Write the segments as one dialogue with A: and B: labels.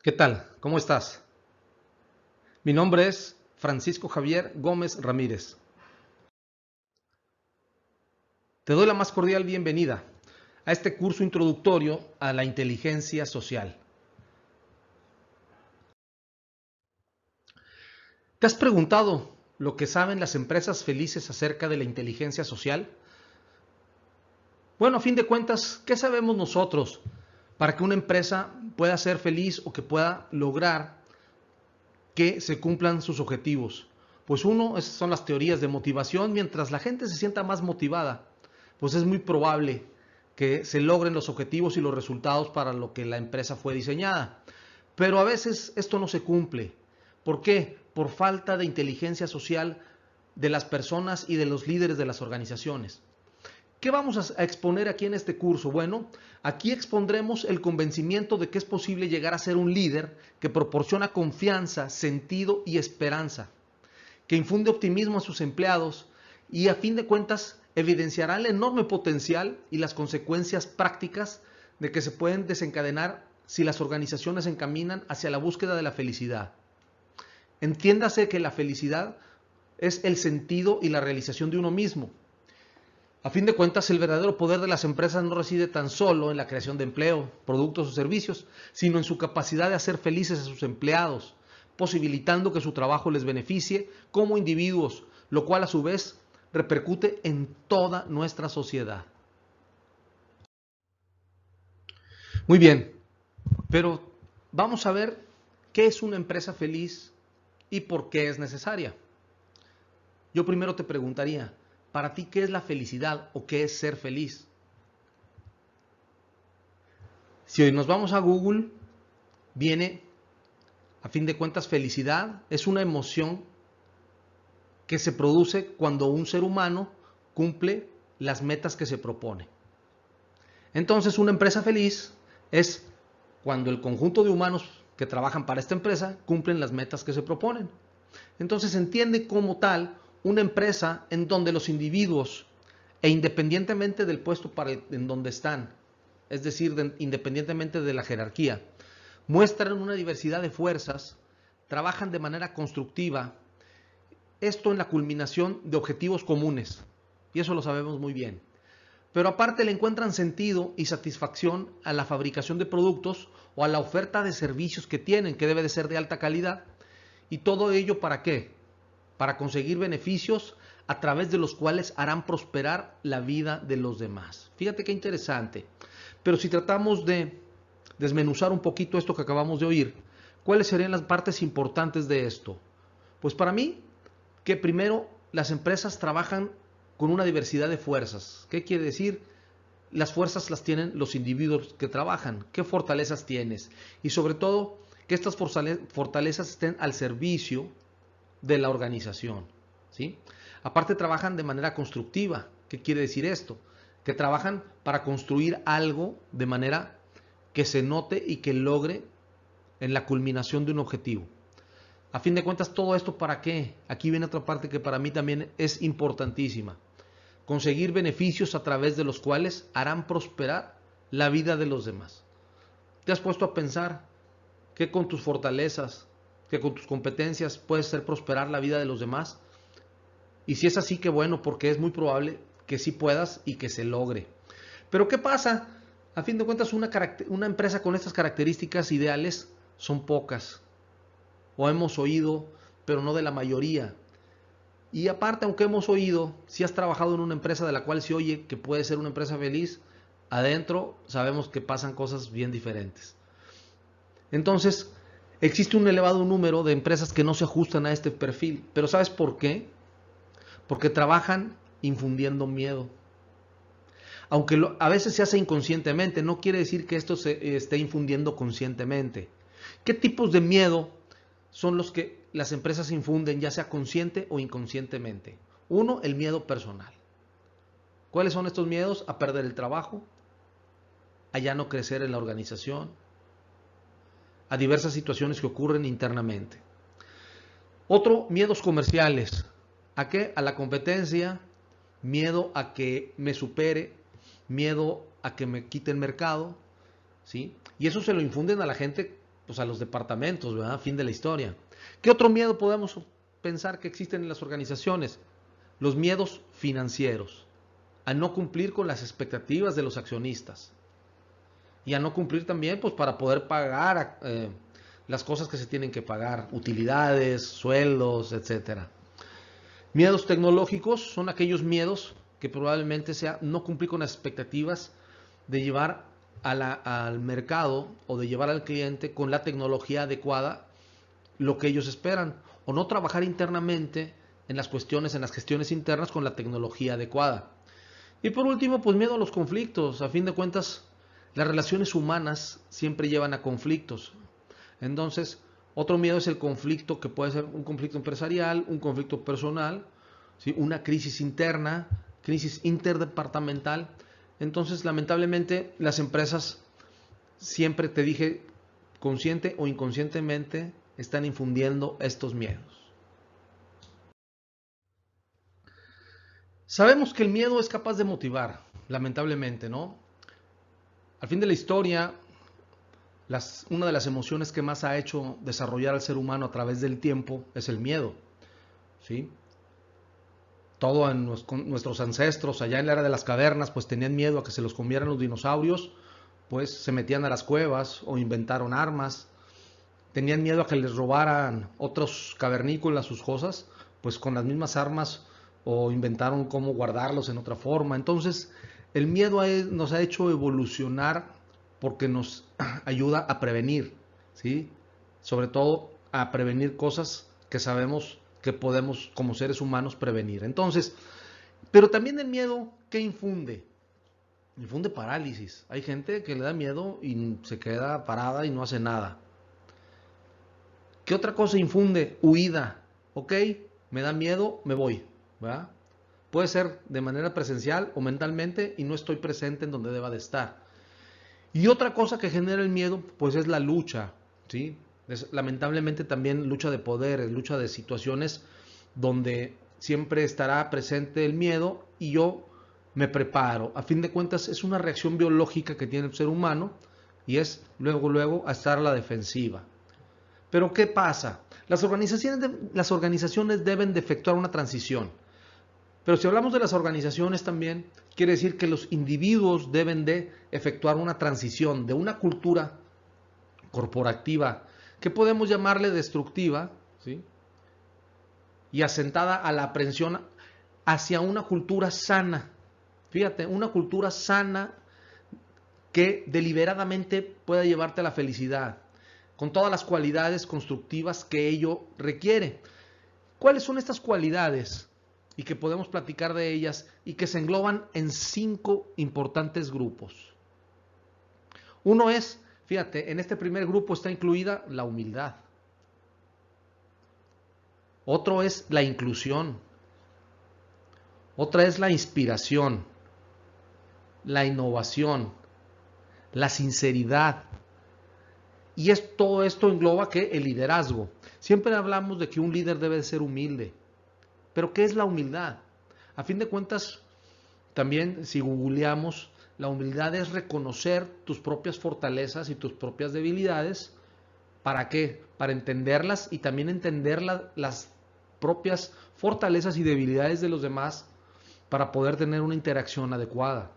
A: ¿Qué tal? ¿Cómo estás? Mi nombre es Francisco Javier Gómez Ramírez. Te doy la más cordial bienvenida a este curso introductorio a la inteligencia social. ¿Te has preguntado lo que saben las empresas felices acerca de la inteligencia social? Bueno, a fin de cuentas, ¿qué sabemos nosotros para que una empresa pueda ser feliz o que pueda lograr que se cumplan sus objetivos? Pues uno, esas son las teorías de motivación. Mientras la gente se sienta más motivada, pues es muy probable que se logren los objetivos y los resultados para lo que la empresa fue diseñada. Pero a veces esto no se cumple. ¿Por qué? Por falta de inteligencia social de las personas y de los líderes de las organizaciones. ¿Qué vamos a exponer aquí en este curso? Bueno, aquí expondremos el convencimiento de que es posible llegar a ser un líder que proporciona confianza, sentido y esperanza, que infunde optimismo a sus empleados y a fin de cuentas evidenciará el enorme potencial y las consecuencias prácticas de que se pueden desencadenar si las organizaciones se encaminan hacia la búsqueda de la felicidad. Entiéndase que la felicidad es el sentido y la realización de uno mismo. A fin de cuentas, el verdadero poder de las empresas no reside tan solo en la creación de empleo, productos o servicios, sino en su capacidad de hacer felices a sus empleados, posibilitando que su trabajo les beneficie como individuos, lo cual a su vez repercute en toda nuestra sociedad. Muy bien, pero vamos a ver qué es una empresa feliz y por qué es necesaria. Yo primero te preguntaría, para ti, ¿qué es la felicidad o qué es ser feliz? Si hoy nos vamos a Google, viene, a fin de cuentas, felicidad es una emoción que se produce cuando un ser humano cumple las metas que se propone. Entonces, una empresa feliz es cuando el conjunto de humanos que trabajan para esta empresa cumplen las metas que se proponen. Entonces, se entiende como tal una empresa en donde los individuos, e independientemente del puesto en donde están, es decir, independientemente de la jerarquía, muestran una diversidad de fuerzas, trabajan de manera constructiva, esto en la culminación de objetivos comunes, y eso lo sabemos muy bien. Pero aparte le encuentran sentido y satisfacción a la fabricación de productos o a la oferta de servicios que tienen, que debe de ser de alta calidad. ¿Y todo ello para qué? Para conseguir beneficios a través de los cuales harán prosperar la vida de los demás. Fíjate qué interesante. Pero si tratamos de desmenuzar un poquito esto que acabamos de oír, ¿cuáles serían las partes importantes de esto? Pues para mí, que primero las empresas trabajan con una diversidad de fuerzas. ¿Qué quiere decir? Las fuerzas las tienen los individuos que trabajan. ¿Qué fortalezas tienes? Y sobre todo, que estas fortalezas estén al servicio de la organización, ¿sí? Aparte trabajan de manera constructiva. ¿Qué quiere decir esto? Que trabajan para construir algo de manera que se note y que logre en la culminación de un objetivo. A fin de cuentas, ¿todo esto para qué? Aquí viene otra parte que para mí también es importantísima. Conseguir beneficios a través de los cuales harán prosperar la vida de los demás. ¿Te has puesto a pensar que con tus fortalezas, que con tus competencias puedes hacer prosperar la vida de los demás? Y si es así, qué bueno, porque es muy probable que sí puedas y que se logre. Pero ¿qué pasa? A fin de cuentas, una empresa con estas características ideales son pocas. O hemos oído, pero no de la mayoría. Y aparte, aunque hemos oído, si has trabajado en una empresa de la cual se oye que puede ser una empresa feliz, adentro sabemos que pasan cosas bien diferentes. Entonces, existe un elevado número de empresas que no se ajustan a este perfil. Pero ¿sabes por qué? Porque trabajan infundiendo miedo. Aunque a veces se hace inconscientemente, no quiere decir que esto se esté infundiendo conscientemente. ¿Qué tipos de miedo son los que las empresas infunden, ya sea consciente o inconscientemente? Uno, el miedo personal. ¿Cuáles son estos miedos? A perder el trabajo, a ya no crecer en la organización, a diversas situaciones que ocurren internamente. Otro, miedos comerciales. ¿A qué? A la competencia, miedo a que me supere, miedo a que me quite el mercado, ¿sí? Y eso se lo infunden a la gente pues a los departamentos, ¿verdad? Fin de la historia. ¿Qué otro miedo podemos pensar que existen en las organizaciones? Los miedos financieros, a no cumplir con las expectativas de los accionistas y a no cumplir también pues para poder pagar las cosas que se tienen que pagar, utilidades, sueldos, etcétera. Miedos tecnológicos son aquellos miedos que probablemente sea no cumplir con las expectativas de llevar al mercado o de llevar al cliente con la tecnología adecuada lo que ellos esperan, o no trabajar internamente en las gestiones internas con la tecnología adecuada. Y por último, pues miedo a los conflictos. A fin de cuentas, las relaciones humanas siempre llevan a conflictos. Entonces, otro miedo es el conflicto, que puede ser un conflicto empresarial, un conflicto personal, ¿sí? Una crisis interna, crisis interdepartamental. Entonces, lamentablemente, las empresas, siempre te dije, consciente o inconscientemente, están infundiendo estos miedos. Sabemos que el miedo es capaz de motivar, lamentablemente, ¿no? Al fin de la historia, una de las emociones que más ha hecho desarrollar al ser humano a través del tiempo es el miedo, ¿sí? Todo en nuestros ancestros, allá en la era de las cavernas, pues tenían miedo a que se los comieran los dinosaurios, pues se metían a las cuevas o inventaron armas. Tenían miedo a que les robaran otros cavernícolas sus cosas, pues con las mismas armas o inventaron cómo guardarlos en otra forma. Entonces, el miedo nos ha hecho evolucionar porque nos ayuda a prevenir, ¿sí? Sobre todo a prevenir cosas que sabemos que podemos como seres humanos prevenir. Entonces, pero también el miedo, ¿qué infunde? Infunde parálisis. Hay gente que le da miedo y se queda parada y no hace nada. ¿Qué otra cosa infunde? Huida. Ok, me da miedo, me voy, ¿verdad? Puede ser de manera presencial o mentalmente y no estoy presente en donde deba de estar. Y otra cosa que genera el miedo, pues es la lucha, ¿sí? Lamentablemente también lucha de poder, lucha de situaciones donde siempre estará presente el miedo y yo me preparo. A fin de cuentas es una reacción biológica que tiene el ser humano y es luego a estar a la defensiva. Pero ¿qué pasa? Las organizaciones deben de efectuar una transición. Pero si hablamos de las organizaciones también, quiere decir que los individuos deben de efectuar una transición de una cultura corporativa, que podemos llamarle destructiva, ¿sí? Y asentada a la aprensión hacia una cultura sana. Fíjate, una cultura sana que deliberadamente pueda llevarte a la felicidad, con todas las cualidades constructivas que ello requiere. ¿Cuáles son estas cualidades? Y que podemos platicar de ellas y que se engloban en 5 importantes grupos. Uno es, fíjate, en este primer grupo está incluida la humildad. Otro es la inclusión. Otra es la inspiración, la innovación, la sinceridad. Y todo esto engloba que el liderazgo. Siempre hablamos de que un líder debe ser humilde. Pero ¿qué es la humildad? A fin de cuentas, también si googleamos, la humildad es reconocer tus propias fortalezas y tus propias debilidades. ¿Para qué? Para entenderlas y también entender las propias fortalezas y debilidades de los demás para poder tener una interacción adecuada.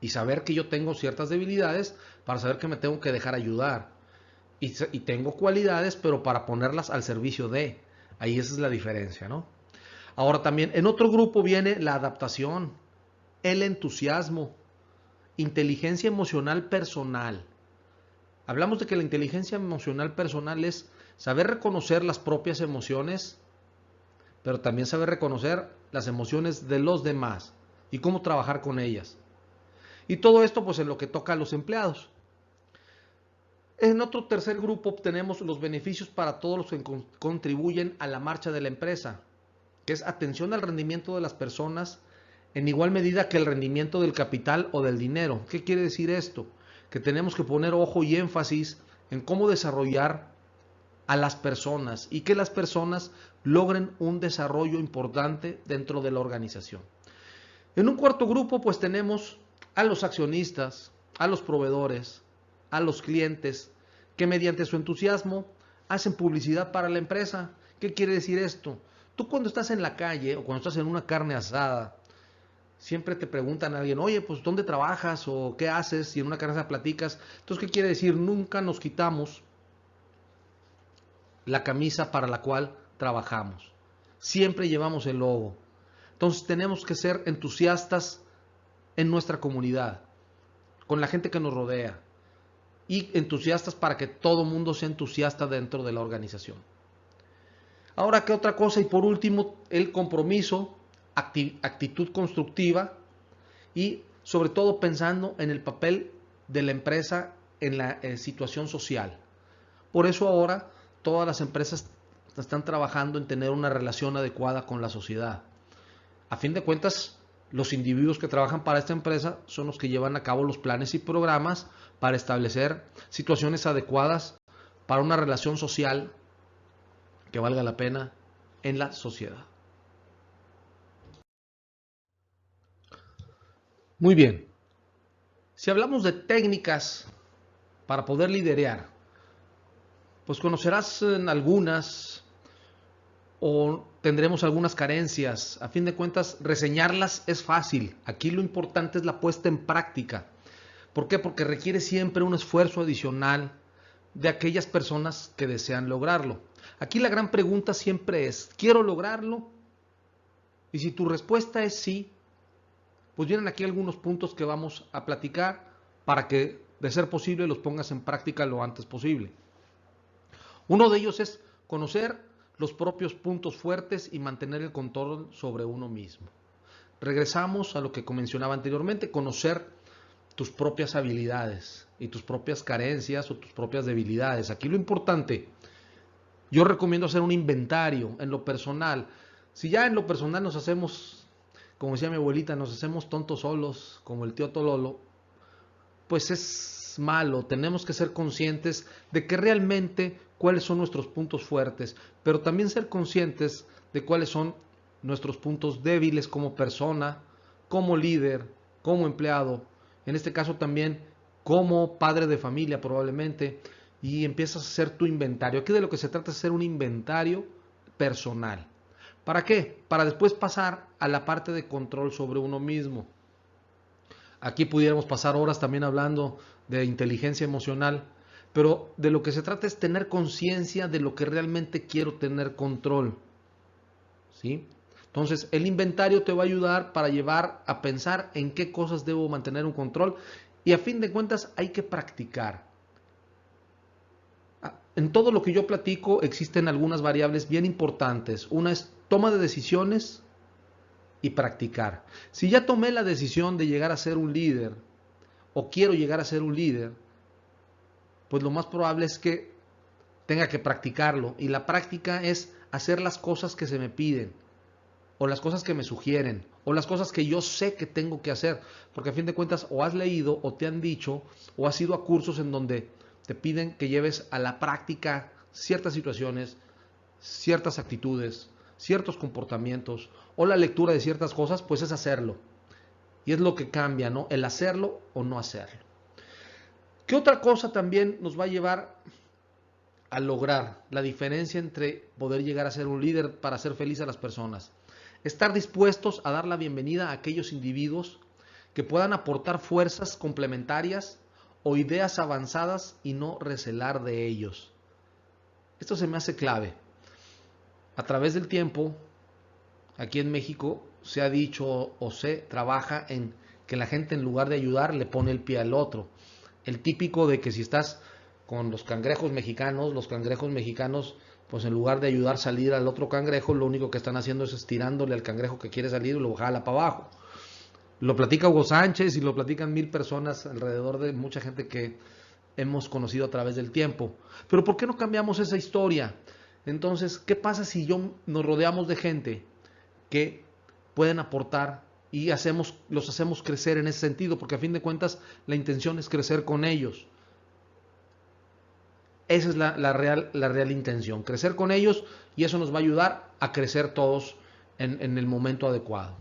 A: Y saber que yo tengo ciertas debilidades para saber que me tengo que dejar ayudar. Y tengo cualidades, pero para ponerlas al servicio de. Ahí esa es la diferencia, ¿no? Ahora también, en otro grupo viene la adaptación, el entusiasmo, inteligencia emocional personal. Hablamos de que la inteligencia emocional personal es saber reconocer las propias emociones, pero también saber reconocer las emociones de los demás y cómo trabajar con ellas. Y todo esto pues en lo que toca a los empleados. En otro tercer grupo tenemos los beneficios para todos los que contribuyen a la marcha de la empresa, que es atención al rendimiento de las personas en igual medida que el rendimiento del capital o del dinero. ¿Qué quiere decir esto? Que tenemos que poner ojo y énfasis en cómo desarrollar a las personas y que las personas logren un desarrollo importante dentro de la organización. En un cuarto grupo pues tenemos a los accionistas, a los proveedores, a los clientes, que mediante su entusiasmo hacen publicidad para la empresa. ¿Qué quiere decir esto? Tú cuando estás en la calle o cuando estás en una carne asada, siempre te preguntan a alguien, oye, pues ¿dónde trabajas o qué haces? Y en una carne asada platicas. Entonces, ¿qué quiere decir? Nunca nos quitamos la camisa para la cual trabajamos. Siempre llevamos el logo. Entonces tenemos que ser entusiastas en nuestra comunidad, con la gente que nos rodea, y entusiastas para que todo mundo sea entusiasta dentro de la organización. Ahora, ¿qué otra cosa? Y por último, el compromiso, actitud constructiva y sobre todo pensando en el papel de la empresa en la situación social. Por eso ahora todas las empresas están trabajando en tener una relación adecuada con la sociedad. A fin de cuentas, los individuos que trabajan para esta empresa son los que llevan a cabo los planes y programas para establecer situaciones adecuadas para una relación social que valga la pena en la sociedad. Muy bien. Si hablamos de técnicas para poder liderear, pues conocerás algunas o tendremos algunas carencias. A fin de cuentas, reseñarlas es fácil. Aquí lo importante es la puesta en práctica. ¿Por qué? Porque requiere siempre un esfuerzo adicional de aquellas personas que desean lograrlo. Aquí la gran pregunta siempre es, ¿quiero lograrlo? Y si tu respuesta es sí, pues vienen aquí algunos puntos que vamos a platicar para que, de ser posible, los pongas en práctica lo antes posible. Uno de ellos es conocer los propios puntos fuertes y mantener el control sobre uno mismo. Regresamos a lo que mencionaba anteriormente, conocer tus propias habilidades y tus propias carencias o tus propias debilidades. Aquí lo importante, yo recomiendo hacer un inventario en lo personal. Si ya en lo personal nos hacemos, como decía mi abuelita, nos hacemos tontos solos, como el tío Tololo, pues es malo. Tenemos que ser conscientes de que realmente cuáles son nuestros puntos fuertes, pero también ser conscientes de cuáles son nuestros puntos débiles como persona, como líder, como empleado, en este caso también como padre de familia probablemente, y empiezas a hacer tu inventario. Aquí de lo que se trata es hacer un inventario personal. ¿Para qué? Para después pasar a la parte de control sobre uno mismo. Aquí pudiéramos pasar horas también hablando de inteligencia emocional, pero de lo que se trata es tener conciencia de lo que realmente quiero tener control. ¿Sí? Entonces, el inventario te va a ayudar para llevar a pensar en qué cosas debo mantener un control y a fin de cuentas hay que practicar. En todo lo que yo platico existen algunas variables bien importantes. Una es toma de decisiones y practicar. Si ya tomé la decisión de llegar a ser un líder o quiero llegar a ser un líder, pues lo más probable es que tenga que practicarlo. Y la práctica es hacer las cosas que se me piden, o las cosas que me sugieren, o las cosas que yo sé que tengo que hacer. Porque a fin de cuentas o has leído, o te han dicho, o has ido a cursos en donde te piden que lleves a la práctica ciertas situaciones, ciertas actitudes, ciertos comportamientos, o la lectura de ciertas cosas, pues es hacerlo. Y es lo que cambia, ¿no? El hacerlo o no hacerlo. ¿Qué otra cosa también nos va a llevar a lograr la diferencia entre poder llegar a ser un líder para hacer feliz a las personas? Estar dispuestos a dar la bienvenida a aquellos individuos que puedan aportar fuerzas complementarias o ideas avanzadas y no recelar de ellos. Esto se me hace clave. A través del tiempo, aquí en México se ha dicho o se trabaja en que la gente en lugar de ayudar le pone el pie al otro. El típico de que si estás con los cangrejos mexicanos, pues en lugar de ayudar a salir al otro cangrejo, lo único que están haciendo es estirándole al cangrejo que quiere salir y lo jala para abajo. Lo platica Hugo Sánchez y lo platican 1000 personas alrededor de mucha gente que hemos conocido a través del tiempo. Pero ¿por qué no cambiamos esa historia? Entonces, ¿qué pasa si nos rodeamos de gente que pueden aportar y los hacemos crecer en ese sentido? Porque a fin de cuentas la intención es crecer con ellos. Esa es la real intención, crecer con ellos, y eso nos va a ayudar a crecer todos en el momento adecuado.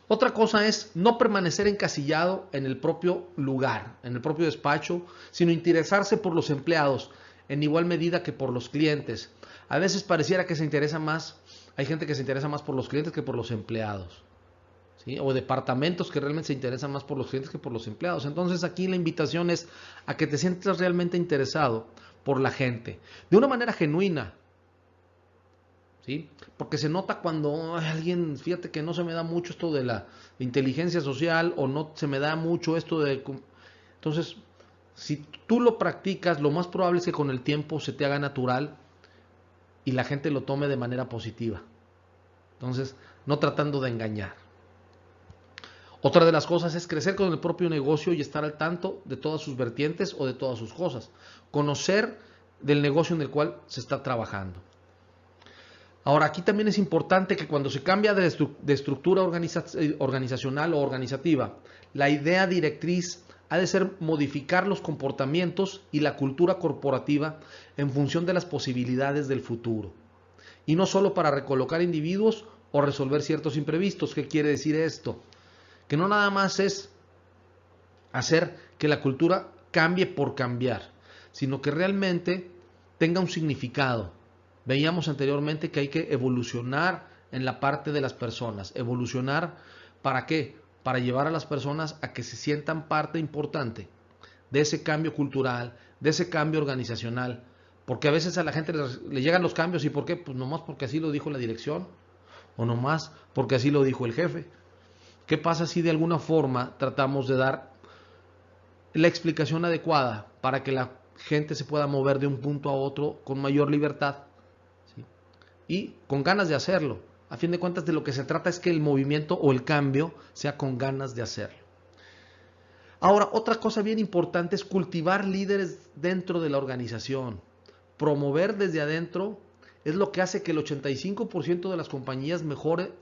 A: Otra cosa es no permanecer encasillado en el propio lugar, en el propio despacho, sino interesarse por los empleados en igual medida que por los clientes. A veces pareciera que se interesa más, hay gente que se interesa más por los clientes que por los empleados, ¿sí? O departamentos que realmente se interesan más por los clientes que por los empleados. Entonces aquí la invitación es a que te sientas realmente interesado por la gente, de una manera genuina, ¿sí? Porque se nota cuando alguien, fíjate que no se me da mucho esto de la inteligencia social o no se me da mucho esto de... Entonces, si tú lo practicas, lo más probable es que con el tiempo se te haga natural y la gente lo tome de manera positiva. Entonces, no tratando de engañar. Otra de las cosas es crecer con el propio negocio y estar al tanto de todas sus vertientes o de todas sus cosas. Conocer del negocio en el cual se está trabajando. Ahora, aquí también es importante que cuando se cambia de estructura organizacional o organizativa, la idea directriz ha de ser modificar los comportamientos y la cultura corporativa en función de las posibilidades del futuro. Y no solo para recolocar individuos o resolver ciertos imprevistos. ¿Qué quiere decir esto? Que no nada más es hacer que la cultura cambie por cambiar, sino que realmente tenga un significado. Veíamos anteriormente que hay que evolucionar en la parte de las personas. ¿Evolucionar para qué? Para llevar a las personas a que se sientan parte importante de ese cambio cultural, de ese cambio organizacional. Porque a veces a la gente le llegan los cambios. ¿Y por qué? Pues nomás porque así lo dijo la dirección, o nomás porque así lo dijo el jefe. ¿Qué pasa si de alguna forma tratamos de dar la explicación adecuada para que la gente se pueda mover de un punto a otro con mayor libertad, ¿sí? Y con ganas de hacerlo? A fin de cuentas, de lo que se trata es que el movimiento o el cambio sea con ganas de hacerlo. Ahora, otra cosa bien importante es cultivar líderes dentro de la organización. Promover desde adentro es lo que hace que el 85% de las compañías mejore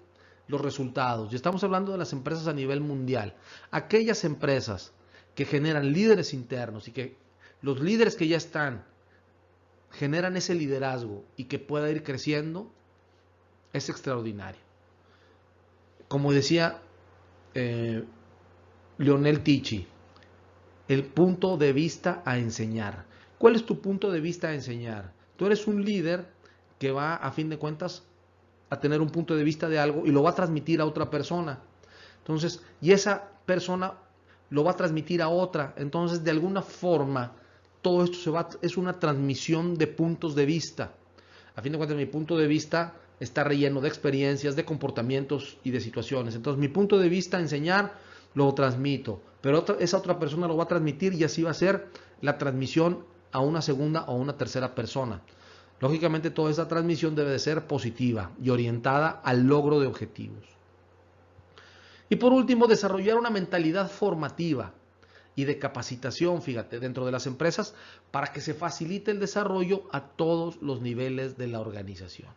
A: los resultados. Y estamos hablando de las empresas a nivel mundial. Aquellas empresas que generan líderes internos y que los líderes que ya están generan ese liderazgo y que pueda ir creciendo, es extraordinario. Como decía Lionel Tichy, el punto de vista a enseñar. ¿Cuál es tu punto de vista a enseñar? Tú eres un líder que va, a fin de cuentas, a tener un punto de vista de algo y lo va a transmitir a otra persona. Entonces, y esa persona lo va a transmitir a otra. Entonces, de alguna forma, todo esto es una transmisión de puntos de vista. A fin de cuentas, mi punto de vista está relleno de experiencias, de comportamientos y de situaciones. Entonces, mi punto de vista a enseñar lo transmito, pero esa otra persona lo va a transmitir y así va a ser la transmisión a una segunda o una tercera persona. Lógicamente, toda esa transmisión debe de ser positiva y orientada al logro de objetivos. Y por último, desarrollar una mentalidad formativa y de capacitación, fíjate, dentro de las empresas para que se facilite el desarrollo a todos los niveles de la organización.